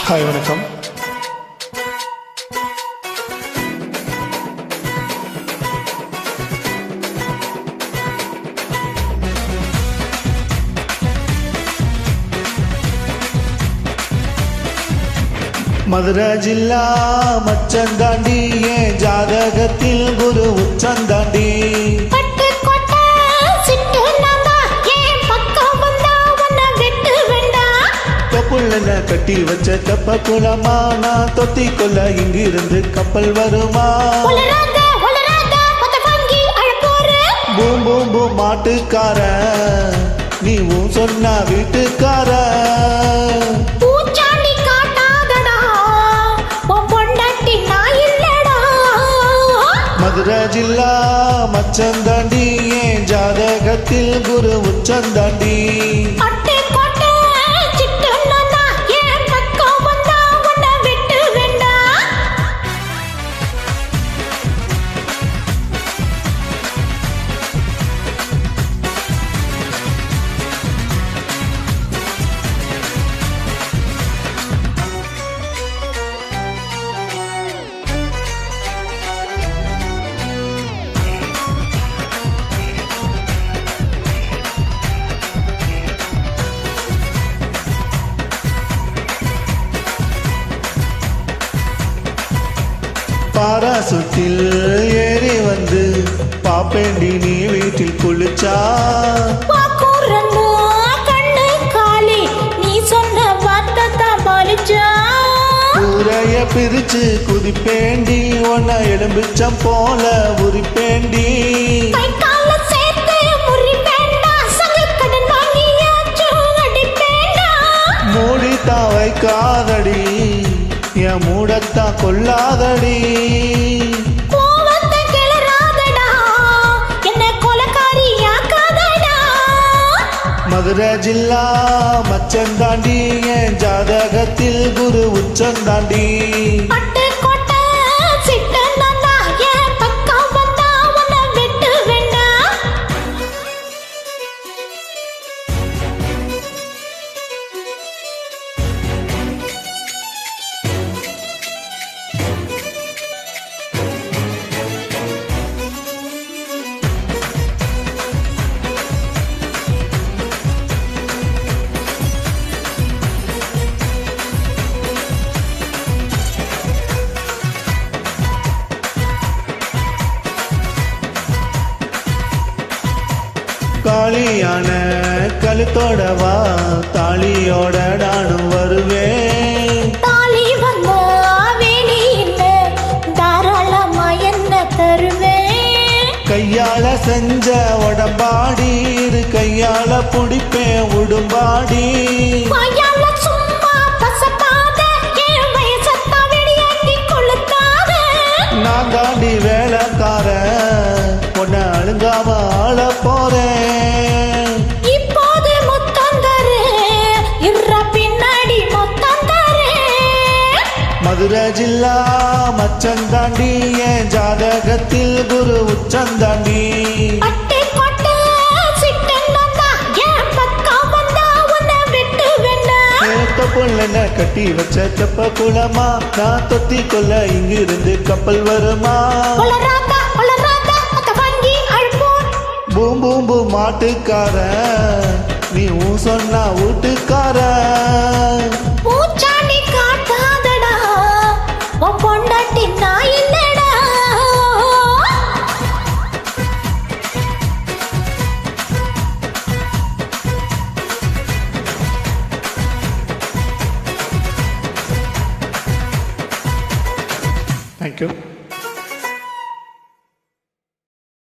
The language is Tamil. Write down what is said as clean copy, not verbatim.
ஹாய் வணக்கம். மதுரை ஜில்லா மச்சந்தாண்டி என் ஜாதகத்தில் குரு உச்சந்தாண்டி. தொப்புள்ள கட்டி வச்ச தெப்ப குளமா நான் தொத்தி கொள்ள இங்கிருந்து கப்பல் வருமா? பூம் பூம் பூம் மாட்டுக்கார நீவும் சொன்ன வீட்டுக்கார. மதுரை ஜில்லா மச்சந்தாண்டி என் ஜாதகத்தில் குரு உச்சந்தாண்டி. பாராசுட்டில் ஏறி வந்து பாப்பேண்டி நீ வீட்டில் குளிச்சா. ஊரைய பிரிச்சு குதிப்பேண்டி உன்னை எலும்பிச்சம் போல உரிப்பேண்டி. மூடித்தான் வைக்காதடி என் மூடத்தான் கொல்லாதடி. மதுரை ஜில்லா மச்சந்தாண்டி என் ஜாதகத்தில் குரு உச்சந்தாண்டி. காளியான கழுத்தோடவா தாலியோட நானும் வருவேன். தாலி வந்தா வேணின்னு தாராளமா என்ன தருவேன். கையால செஞ்ச உடம்பாடி இரு கையால புடிப்பேன் உடும்பாடி. நான் தாண்டி வேலைக்கார பொண்ண அழுங்காம ஆள போறேன். இப்போது முத்தந்தரு இற பின்னாடி முத்தந்தரு. மதுரை ஜில்லா மச்சந்தாண்டி என் ஜாதகத்தில் குரு உச்சந்தாண்டி. பொண்ண கட்டி வச்ச தெப்ப குளமா நான் தொத்தி கொள்ள இங்கிருந்து கப்பல் வருமா? பூம் பூம் பூம் மாட்டுக்கார நீ சொன்னா வீட்டுக்கார. Thank you.